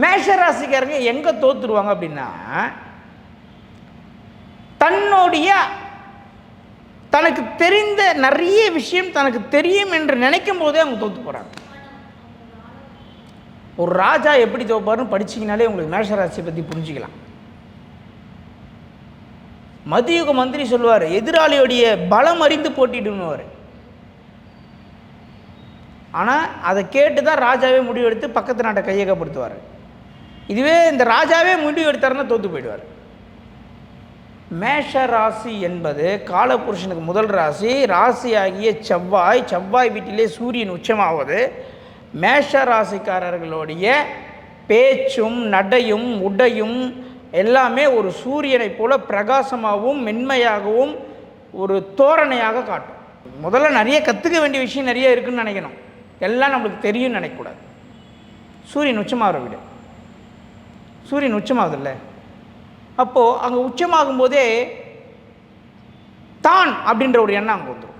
மேஷராசிக்காரங்க எங்கே தோத்துருவாங்க அப்படின்னா, தன்னுடைய தனக்கு தெரிந்த நிறைய விஷயம் தனக்கு தெரியும் என்று நினைக்கும் போதே அவங்க தோத்து போகிறாங்க. ஒரு ராஜா எப்படி தோப்பாருன்னு படிச்சிங்கனாலே உங்களுக்கு மேஷராசியை பற்றி புரிஞ்சுக்கலாம். மதியுக மந்திரி சொல்லுவார், எதிராளியோடைய பலம் அறிந்து போட்டிடுவார். ஆனால் அதை கேட்டு தான் ராஜாவே முடிவெடுத்து பக்கத்து நாட்டை கையகப்படுத்துவார். இதுவே இந்த ராஜாவே முடிவு எடுத்தாருன்னா தோற்று போயிடுவார். மேஷ ராசி என்பது காலபுருஷனுக்கு முதல் ராசி. ராசியாகிய செவ்வாய் வீட்டிலே சூரியன் உச்சமாவது மேஷ ராசிக்காரர்களுடைய பேச்சும் நடையும் உடையும் எல்லாமே ஒரு சூரியனை போல பிரகாசமாகவும் மென்மையாகவும் ஒரு தோரணையாக காட்டும். முதல்ல நிறைய கற்றுக்க வேண்டிய விஷயம் நிறைய இருக்குதுன்னு நினைக்கணும். எல்லாம் நம்மளுக்கு தெரியும்னு நினைக்கக்கூடாது. சூரியன் உச்சமாகிற வீடு, சூரியன் உச்சமாகுதில்ல, அப்போது அங்கே உச்சமாகும் போதே தான் அப்படின்ற ஒரு எண்ணம் அங்கே வந்துடும்.